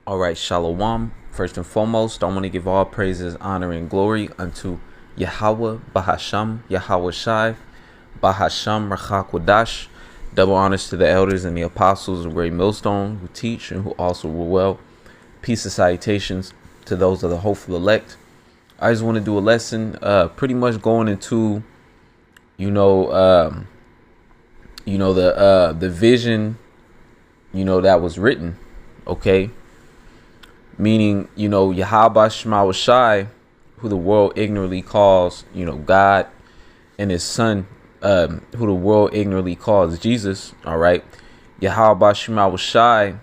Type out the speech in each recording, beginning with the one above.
All right, Shalom. First and foremost, I want to give all praises, honor, and glory unto Yahweh, Bahasham, Yahweh Shai, Bahasham, Rachak Wadash. Double honors to the elders and the apostles of Great Millstone who teach and who also rule well. Peace and salutations to those of the hopeful elect. I just want to do a lesson, pretty much going into, the vision, that was written, okay. Meaning, Yahweh Shema Shai, who the world ignorantly calls, God, and his son, who the world ignorantly calls Jesus. All right. Yahweh Shema Shai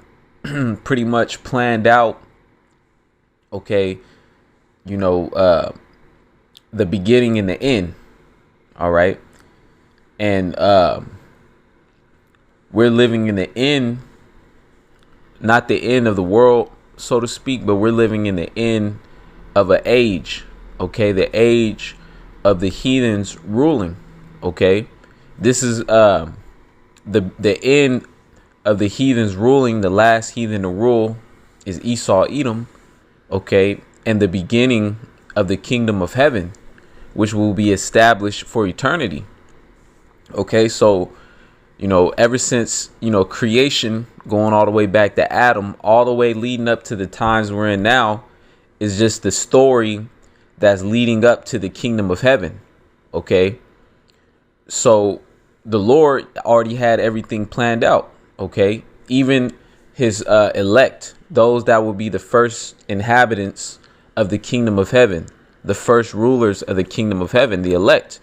pretty much planned out, okay, the beginning and the end. All right. And we're living in the end, not the end of the world, so to speak, but we're living in the end of an age, okay, the age of the heathens ruling, okay. This is the end of the heathens ruling. The last heathen to rule is Esau, Edom, okay, and the beginning of the kingdom of heaven, which will be established for eternity, okay. So ever since, creation, going all the way back to Adam, all the way leading up to the times we're in now, is just the story that's leading up to the kingdom of heaven. Okay. So the Lord already had everything planned out. Okay. Even his elect, those that will be the first inhabitants of the kingdom of heaven, the first rulers of the kingdom of heaven, the elect.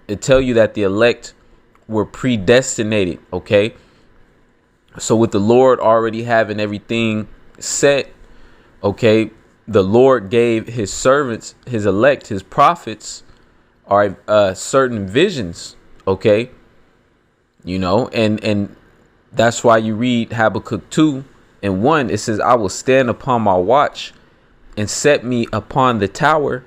It tell you that the elect were predestinated, okay. So with the Lord already having everything set, okay, the Lord gave his servants, his elect, his prophets, certain visions, okay, and that's why you read Habakkuk 2:1. It says, I will stand upon my watch and set me upon the tower,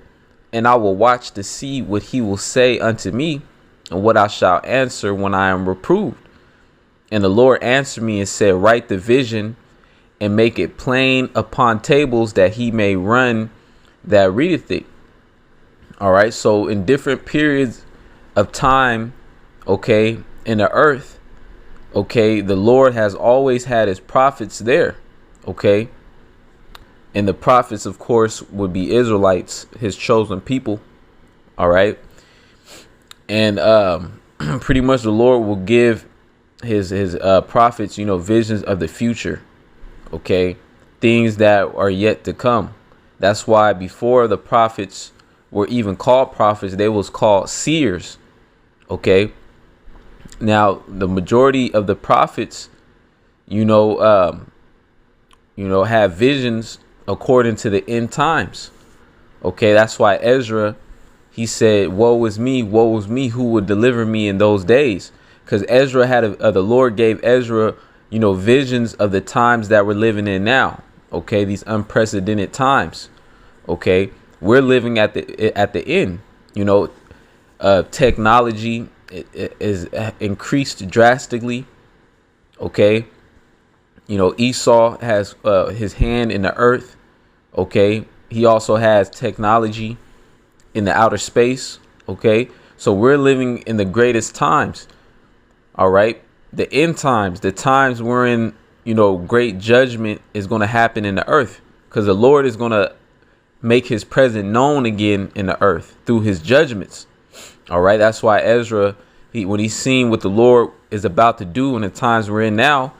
and I will watch to see what he will say unto me, and what I shall answer when I am reproved. And the Lord answered me and said, write the vision and make it plain upon tables, that he may run that readeth it. All right. So in different periods of time, okay, in the earth, okay, the Lord has always had his prophets there. Okay. And the prophets, of course, would be Israelites, his chosen people. All right. And pretty much the Lord will give his prophets, visions of the future. OK, things that are yet to come. That's why before the prophets were even called prophets, they was called seers. OK, now the majority of the prophets, have visions according to the end times. OK, that's why Ezra, he said, woe is me, who would deliver me in those days? Because Ezra had the Lord gave Ezra, visions of the times that we're living in now. OK, these unprecedented times. OK, we're living at the end. Technology is increased drastically. OK, Esau has his hand in the earth. OK, he also has technology in the outer space. Okay, so we're living in the greatest times. All right, the end times, the times we're in, great judgment is going to happen in the earth, because the Lord is going to make his presence known again in the earth through his judgments. All right, that's why Ezra, when he's seen what the Lord is about to do in the times we're in now,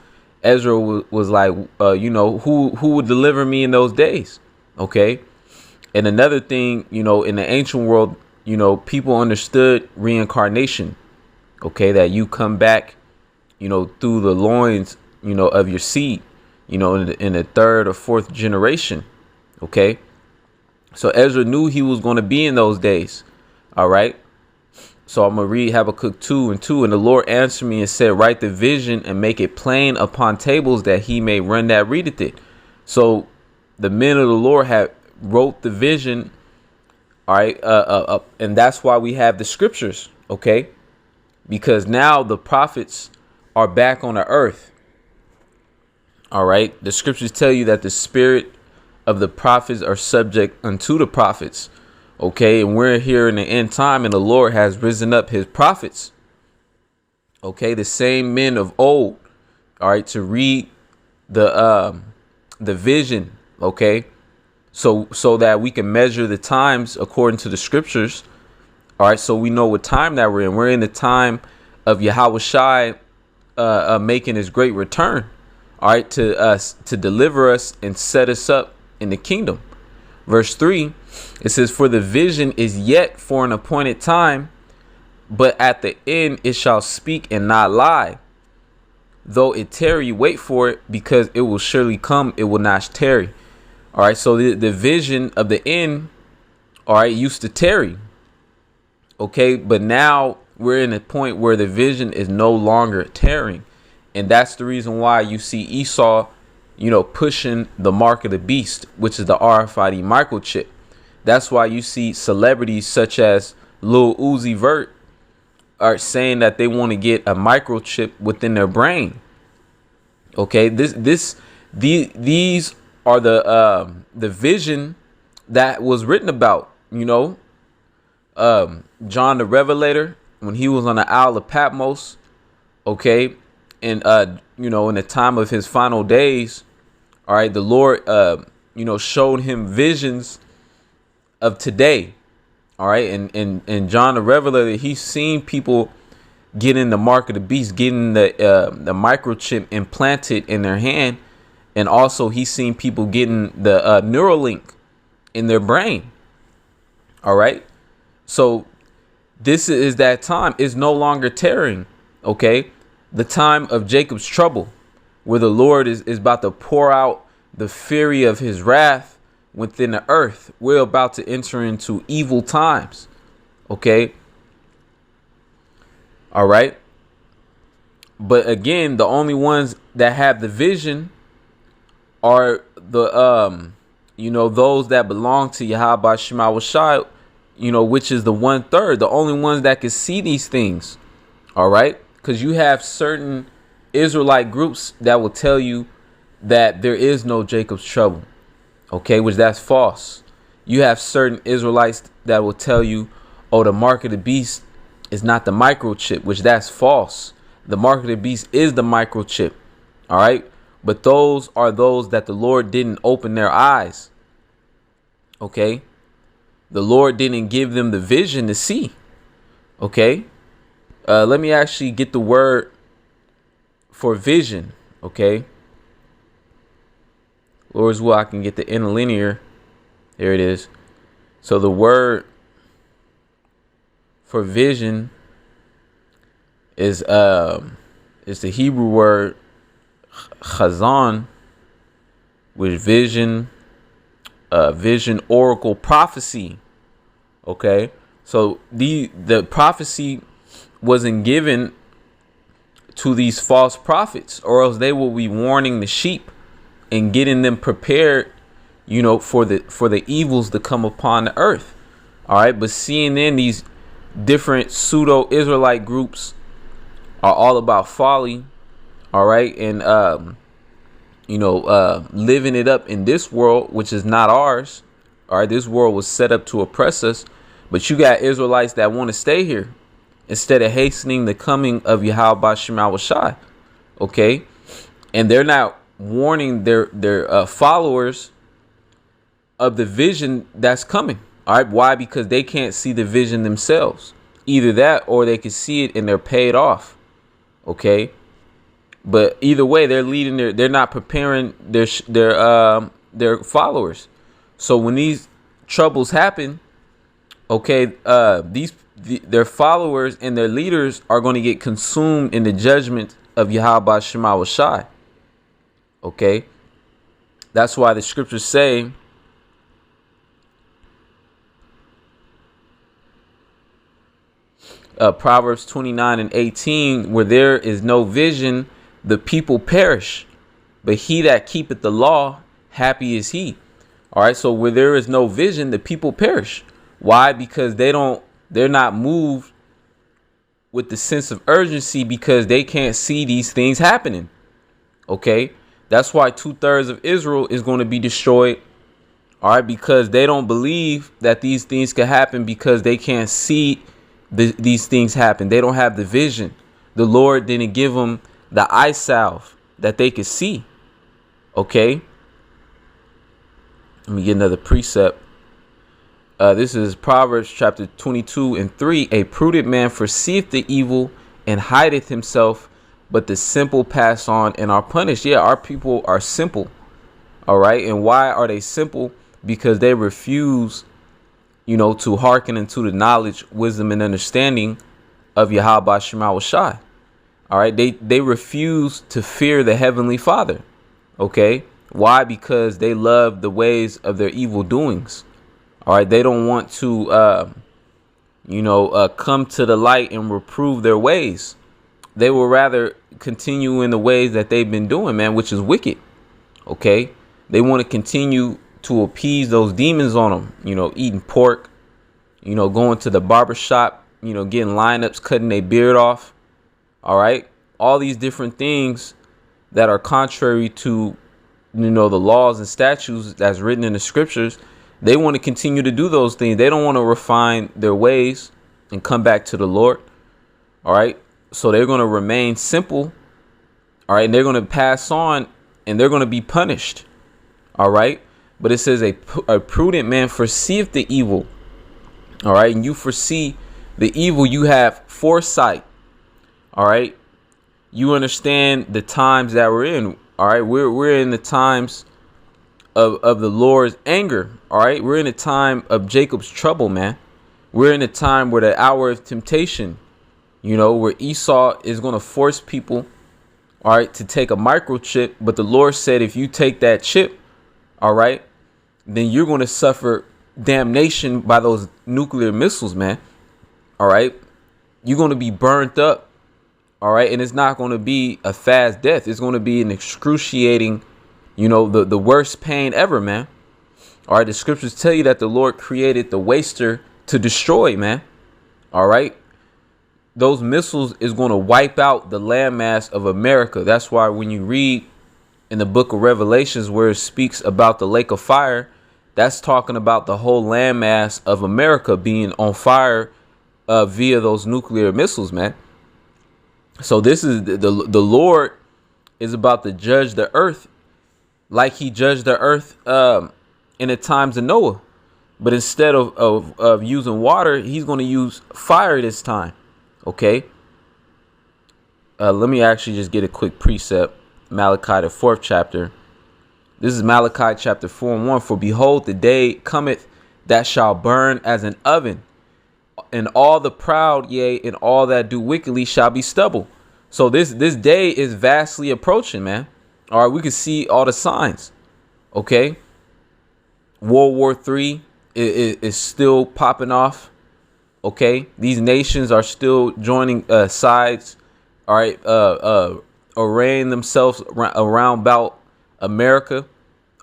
Ezra was like, who would deliver me in those days? Okay. And another thing, in the ancient world, people understood reincarnation. OK, that you come back, through the loins, of your seed, in the third or fourth generation. OK, so Ezra knew he was going to be in those days. All right. So I'm going to read Habakkuk 2:2. And the Lord answered me and said, write the vision and make it plain upon tables, that he may run that readeth it. So the men of the Lord had wrote the vision. All right. And that's why we have the scriptures. OK, because now the prophets are back on the earth. All right. The scriptures tell you that the spirit of the prophets are subject unto the prophets. Okay. And we're here in the end time, and the Lord has risen up his prophets. Okay. The same men of old. All right. To read the vision. Okay. So that we can measure the times according to the scriptures. All right. So we know what time that we're in. We're in the time of Yahweh Shai making his great return. All right. To deliver us and set us up in the kingdom. Verse 3, it says, for the vision is yet for an appointed time, but at the end it shall speak and not lie. Though it tarry, wait for it, because it will surely come, it will not tarry. All right, so the vision of the end, all right, used to tarry. Okay, but now we're in a point where the vision is no longer tarrying. And that's the reason why you see Esau, pushing the mark of the beast, which is the RFID microchip. That's why you see celebrities such as Lil Uzi Vert are saying that they want to get a microchip within their brain. Okay, these are the vision that was written about. John the Revelator, when he was on the Isle of Patmos. Okay, and in the time of his final days. All right, the Lord showed him visions of today. All right, and John the Revelator, he's seen people getting the mark of the beast, getting the microchip implanted in their hand, and also he's seen people getting the Neuralink in their brain. All right, so this is that time. It's no longer tarrying. Okay, the time of Jacob's trouble, where the Lord is about to pour out the fury of his wrath within the earth. We're about to enter into evil times. Okay. All right. But again, the only ones that have the vision are the those that belong to Yahweh Shema Shai, which is the 1/3, the only ones that can see these things. All right. Because you have certain Israelite groups that will tell you that there is no Jacob's trouble. Okay, which that's false. You have certain Israelites that will tell you, oh, the mark of the beast is not the microchip, which that's false. The mark of the beast is the microchip. All right. But those are those that the Lord didn't open their eyes. Okay. The Lord didn't give them the vision to see. Okay. Let me actually get the word for vision. Okay. Lord's will, I can get the interlinear. There it is. So the word for vision is the Hebrew word chazon, which vision, oracle, prophecy. Okay, so the prophecy wasn't given to these false prophets, or else they will be warning the sheep and getting them prepared, for the evils to come upon the earth. All right. But CNN, these different pseudo Israelite groups are all about folly. All right. And, living it up in this world, which is not ours. All right. This world was set up to oppress us. But you got Israelites that want to stay here instead of hastening the coming of Yahweh Shema Shai. Okay. And they're not warning their followers of the vision that's coming. All right. Why? Because they can't see the vision themselves. Either that, or they can see it and they're paid off. Okay. But either way, they're not preparing their followers. So when these troubles happen, okay, their followers and their leaders are going to get consumed in the judgment of Yahweh Shema Shai. Okay, that's why the scriptures say, Proverbs 29:18, where there is no vision, the people perish, but he that keepeth the law, happy is he. All right, so where there is no vision, the people perish. Why? Because they're not moved with the sense of urgency, because they can't see these things happening. Okay, That's why 2/3 of Israel is going to be destroyed. All right, because they don't believe that these things can happen because they can't see these things happen. They don't have the vision. The Lord didn't give them the eye salve that they could see. Okay. Let me get another precept. This is Proverbs chapter 22:3. A prudent man foreseeth the evil and hideth himself, but the simple pass on and are punished. Yeah, our people are simple. All right. And why are they simple? Because they refuse, to hearken into the knowledge, wisdom, and understanding of Yahweh Shema Shai. All right. They refuse to fear the Heavenly Father. OK. Why? Because they love the ways of their evil doings. All right. They don't want to, come to the light and reprove their ways. They will rather continue in the ways that they've been doing, man, which is wicked. OK. They want to continue to appease those demons on them, eating pork, going to the barber shop, getting lineups, cutting their beard off. All right. All these different things that are contrary to, the laws and statutes that's written in the scriptures. They want to continue to do those things. They don't want to refine their ways and come back to the Lord. All right. So they're going to remain simple. All right. And they're going to pass on and they're going to be punished. All right. But it says a prudent man foreseeth the evil. All right. And you foresee the evil. You have foresight. All right. You understand the times that we're in. All right. We're in the times of the Lord's anger. All right. We're in a time of Jacob's trouble, man. We're in a time where the hour of temptation, where Esau is going to force people, all right, to take a microchip. But the Lord said, if you take that chip, all right, then you're going to suffer damnation by those nuclear missiles, man. All right. You're going to be burnt up. All right. And it's not going to be a fast death. It's going to be an excruciating, the worst pain ever, man. All right. The scriptures tell you that the Lord created the waster to destroy, man. All right. Those missiles is going to wipe out the landmass of America. That's why when you read in the book of Revelations where it speaks about the lake of fire, that's talking about the whole landmass of America being on fire via those nuclear missiles, man. So this is the Lord is about to judge the earth like he judged the earth in the times of Noah. But instead of using water, he's going to use fire this time. OK, let me actually just get a quick precept. Malachi, the 4th chapter. This is Malachi chapter 4:1. For behold, the day cometh that shall burn as an oven, and all the proud, yea, and all that do wickedly shall be stubble. So this day is vastly approaching, man. All right, we can see all the signs. OK, World War III is still popping off. OK, these nations are still joining sides. All right, arraying themselves around about America.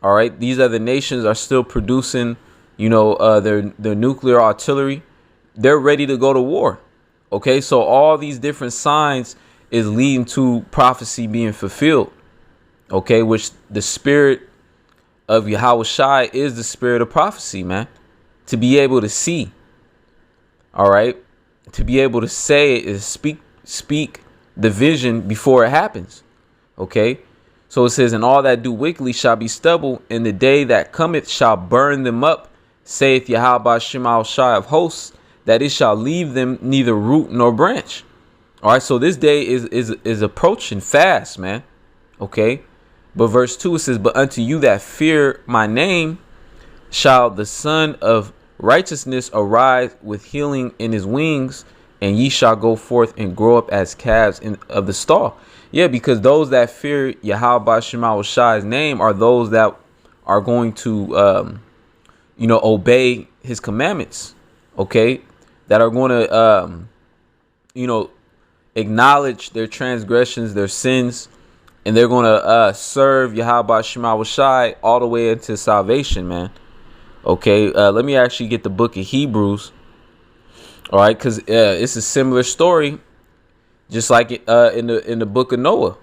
All right, these other nations are still producing, their nuclear artillery. They're ready to go to war. OK, so all these different signs is leading to prophecy being fulfilled. OK, which the spirit of Yahweh Shai is the spirit of prophecy, man. To be able to see. All right. To be able to say it is speak the vision before it happens. OK, so it says, and all that do wickedly shall be stubble, and the day that cometh shall burn them up, saith Yahweh Shema Shai of hosts, that it shall leave them neither root nor branch. All right. So this day is approaching fast, man. OK, but verse 2, it says, but unto you that fear my name shall the Son of righteousness arise with healing in his wings, and ye shall go forth and grow up as calves of the stall. Yeah, because those that fear Yahweh Shema Shai's name are those that are going to, obey his commandments. OK, that are going to, acknowledge their transgressions, their sins, and they're going to serve Yahweh Shema Shai all the way into salvation, man. OK, let me actually get the book of Hebrews. All right, because it's a similar story, just like in the book of Noah.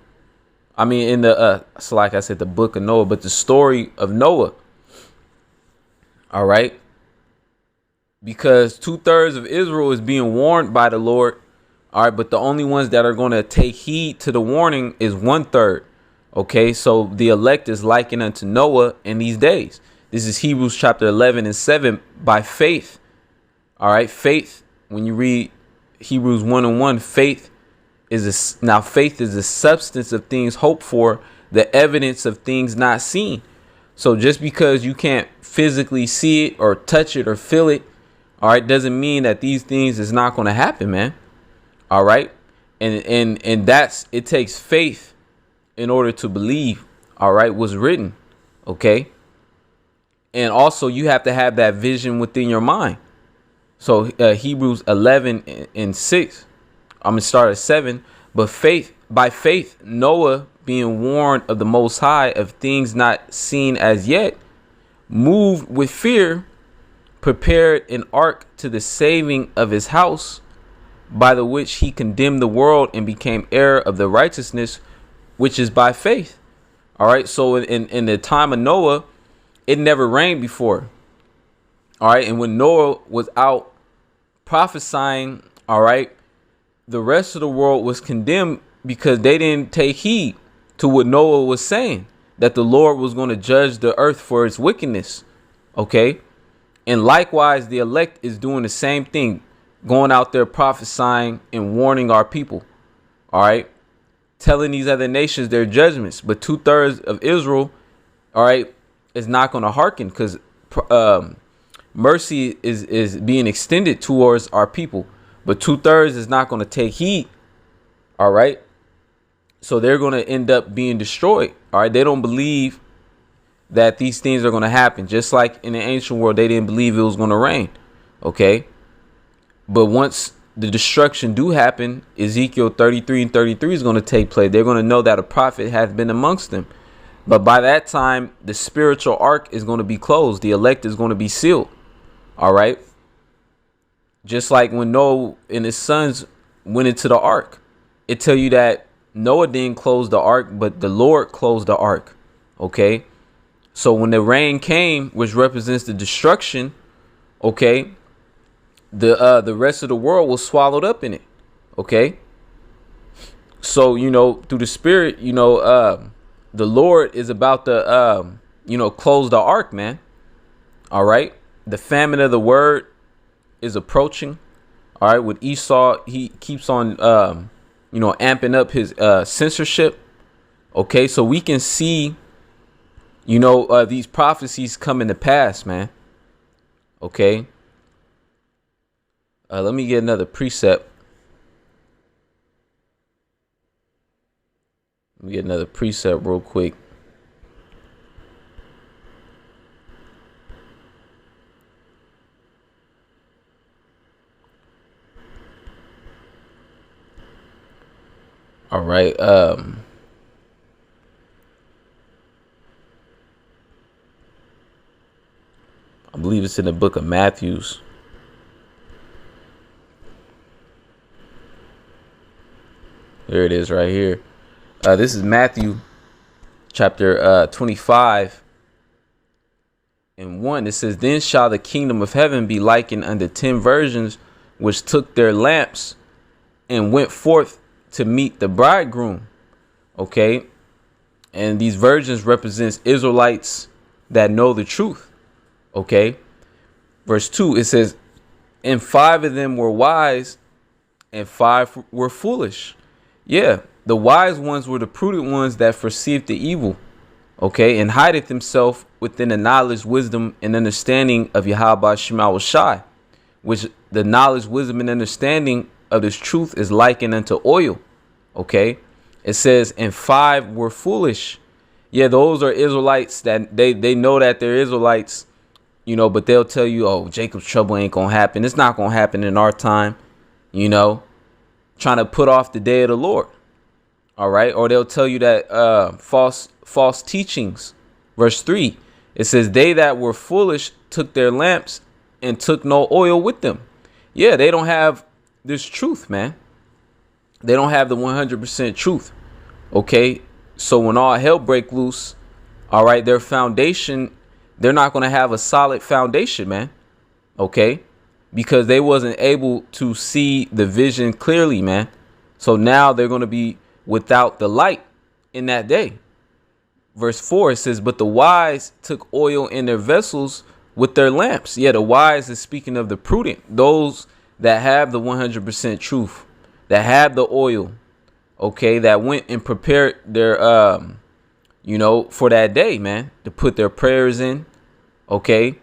I mean, in the so like I said, the book of Noah, but the story of Noah. All right, because 2/3 of Israel is being warned by the Lord. All right, but the only ones that are going to take heed to the warning is 1/3. Okay, so the elect is likened unto Noah in these days. This is Hebrews chapter 11 and 7. By faith. All right, faith. When you read Hebrews 1 and 1, faith is faith is the substance of things hoped for, the evidence of things not seen. So just because you can't physically see it or touch it or feel it, all right, doesn't mean that these things is not going to happen, man. All right, and that's, it takes faith in order to believe. All right, what's written. Okay, and also you have to have that vision within your mind. So Hebrews 11 and 6. I'm gonna start at 7. But by faith, Noah, being warned of the Most High of things not seen as yet, moved with fear, prepared an ark to the saving of his house, by the which he condemned the world and became heir of the righteousness which is by faith. All right. So in the time of Noah, it never rained before. All right. And when Noah was out prophesying, all right, the rest of the world was condemned because they didn't take heed to what Noah was saying, that the Lord was going to judge the earth for its wickedness. Okay. And likewise, the elect is doing the same thing, going out there prophesying and warning our people. All right. Telling these other nations their judgments. But 2/3 of Israel, all right, is not going to hearken, because mercy is being extended towards our people. But 2/3 is not going to take heed. All right. So they're going to end up being destroyed. All right. They don't believe that these things are going to happen. Just like in the ancient world, they didn't believe it was going to rain. Okay. But once the destruction do happen, Ezekiel 33 and 33 is going to take place. They're going to know that a prophet has been amongst them. But by that time, the spiritual ark is going to be closed. The elect is going to be sealed. All right. Just like when Noah and his sons went into the ark, it tell you that Noah didn't close the ark, but the Lord closed the ark. Okay. So when the rain came, which represents the destruction, okay, the rest of the world was swallowed up in it. Okay. So, through the Spirit, the Lord is about to, close the ark, man. All right. The famine of the word is approaching. All right. With Esau, he keeps on, amping up his censorship. Okay. So we can see, these prophecies coming to pass, man. Okay. Let me get another precept. Let me get another precept real quick. All right. I believe it's in the book of Matthews. There it is right here. This is Matthew chapter 25 and 1. It says, "Then shall the kingdom of heaven be likened unto 10 virgins, which took their lamps and went forth to meet the bridegroom." Okay. And these virgins represents Israelites that know the truth. Okay. Verse 2, it says, "And 5 of them were wise and 5 were foolish." Yeah, the wise ones were the prudent ones that perceived the evil, okay, and hideth himself within the knowledge, wisdom, and understanding of Yahweh Shema Shai, which the knowledge, wisdom, and understanding of this truth is likened unto oil. Okay, it says, "And 5 were foolish." Yeah, those are Israelites that they know that they're Israelites, but they'll tell you, "Oh, Jacob's trouble ain't gonna happen. It's not gonna happen in our time," trying to put off the day of the Lord. All right. Or they'll tell you that false teachings. Verse 3, it says, "They that were foolish took their lamps and took no oil with them." Yeah, they don't have this truth, man. They don't have the 100% truth. Okay. So when all hell break loose, all right, their foundation, they're not going to have a solid foundation, man. Okay, because they wasn't able to see the vision clearly, man. So now they're going to be without the light in that day. Verse 4, it says, but the wise took oil in their vessels with their lamps. Yeah, the wise is speaking of the prudent, those that have the 100% truth, that have the oil, okay, that went and prepared their, for that day, man, to put their prayers in, okay.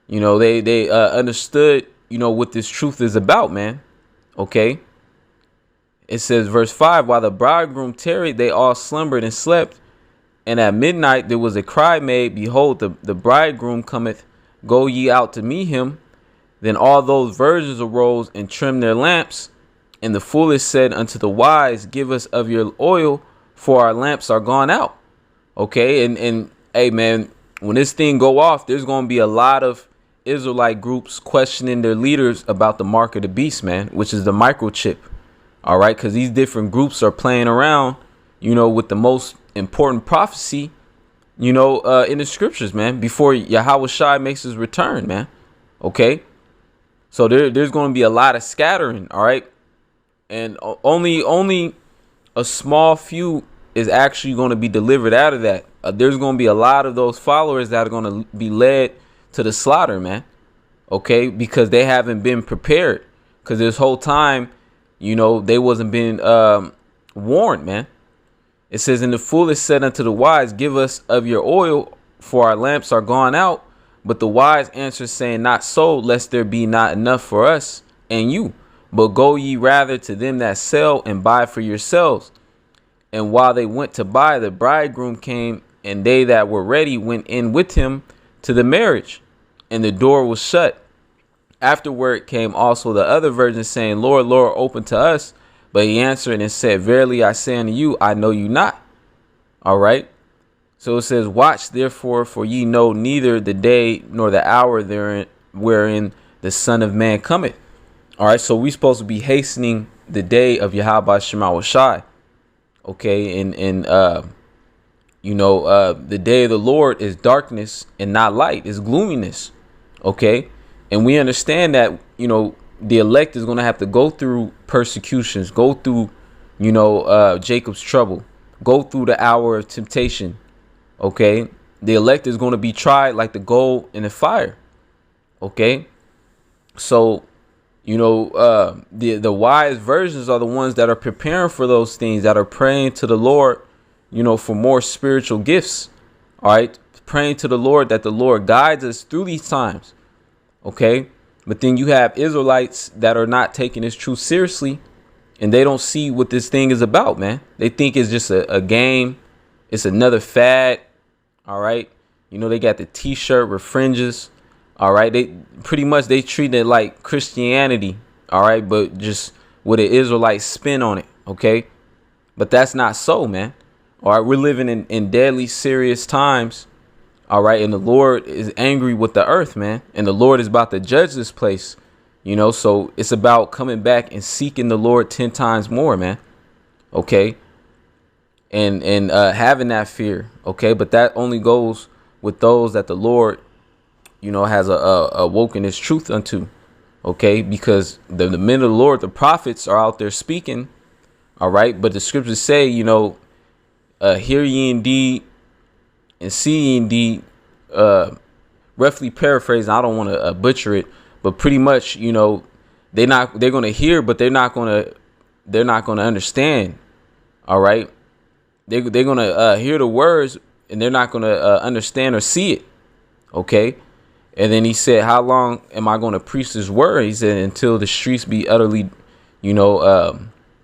They understood, what this truth is about, man, okay. It says, verse 5, while the bridegroom tarried, they all slumbered and slept. And at midnight there was a cry made, behold, the bridegroom cometh, go ye out to meet him. Then all those virgins arose and trimmed their lamps. And the foolish said unto the wise, give us of your oil, for our lamps are gone out. Okay, and hey, man, when this thing go off, there's going to be a lot of Israelite groups questioning their leaders about the mark of the beast, man, which is the microchip. All right, because these different groups are playing around, with the most important prophecy, in the scriptures, man, before Yahweh Shai makes his return, man. Okay, so there's going to be a lot of scattering. All right, and only a small few is actually going to be delivered out of that. There's going to be a lot of those followers that are going to be led to the slaughter, man. Okay, because they haven't been prepared, because this whole time, they wasn't being warned, man. It says, and the foolish said unto the wise, give us of your oil, for our lamps are gone out. But the wise answered, saying, not so, lest there be not enough for us and you. But go ye rather to them that sell and buy for yourselves. And while they went to buy, the bridegroom came, and they that were ready went in with him to the marriage, and the door was shut. Afterward came also the other virgins, saying, Lord, Lord, open to us. But he answered and said, verily I say unto you, I know you not. All right. So it says, watch therefore, for ye know neither the day nor the hour therein wherein the Son of Man cometh. All right. So we supposed to be hastening the day of Yahweh Shema Shai. Okay. And the day of the Lord is darkness and not light, is gloominess. Okay. And we understand that, the elect is going to have to go through persecutions, go through, Jacob's trouble, go through the hour of temptation. OK, the elect is going to be tried like the gold in the fire. OK, so, the wise virgins are the ones that are preparing for those things, that are praying to the Lord, for more spiritual gifts. All right. Praying to the Lord that the Lord guides us through these times. OK. But then you have Israelites that are not taking this truth seriously, and they don't see what this thing is about, man. They think it's just a game. It's another fad. All right. They got the T-shirt with fringes. All right. They treat it like Christianity. All right. But just with an Israelite spin on it. OK. But that's not so, man. All right. We're living in deadly serious times. All right. And the Lord is angry with the earth, man. And the Lord is about to judge this place, so it's about coming back and seeking the Lord 10 times more, man. OK. And having that fear. OK. But that only goes with those that the Lord, has awoken his truth unto. OK, because the men of the Lord, the prophets are out there speaking. All right. But the scriptures say, hear ye indeed and see ye indeed, roughly paraphrasing. I don't want to butcher it, but pretty much, they're going to hear, but they're not going to understand. All right. They're going to hear the words, and they're not going to understand or see it. OK. And then he said, how long am I going to preach this word? He said, until the streets be utterly,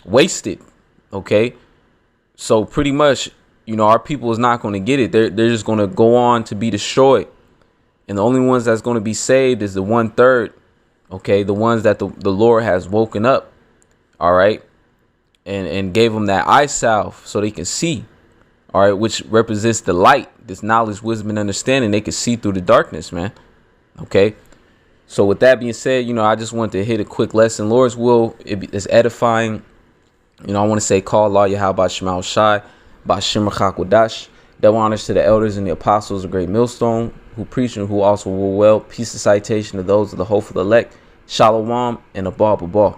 wasted. OK. So pretty much, our people is not going to get it. They're just going to go on to be destroyed. And the only ones that's going to be saved is the 1/3. OK, the ones that the Lord has woken up. All right. And gave them that eye salve so they can see. All right. Which represents the light, this knowledge, wisdom, and understanding. They can see through the darkness, man. OK. So with that being said, I just wanted to hit a quick lesson. Lord's will is edifying. I want to say, call Allah Yahweh Shema Shai. Bashim Chakwadash. Double honors to the elders and the apostles of Great Millstone who preach and who also rule well. Peace and citation to those of the hopeful elect. Shalom and Abba Abba.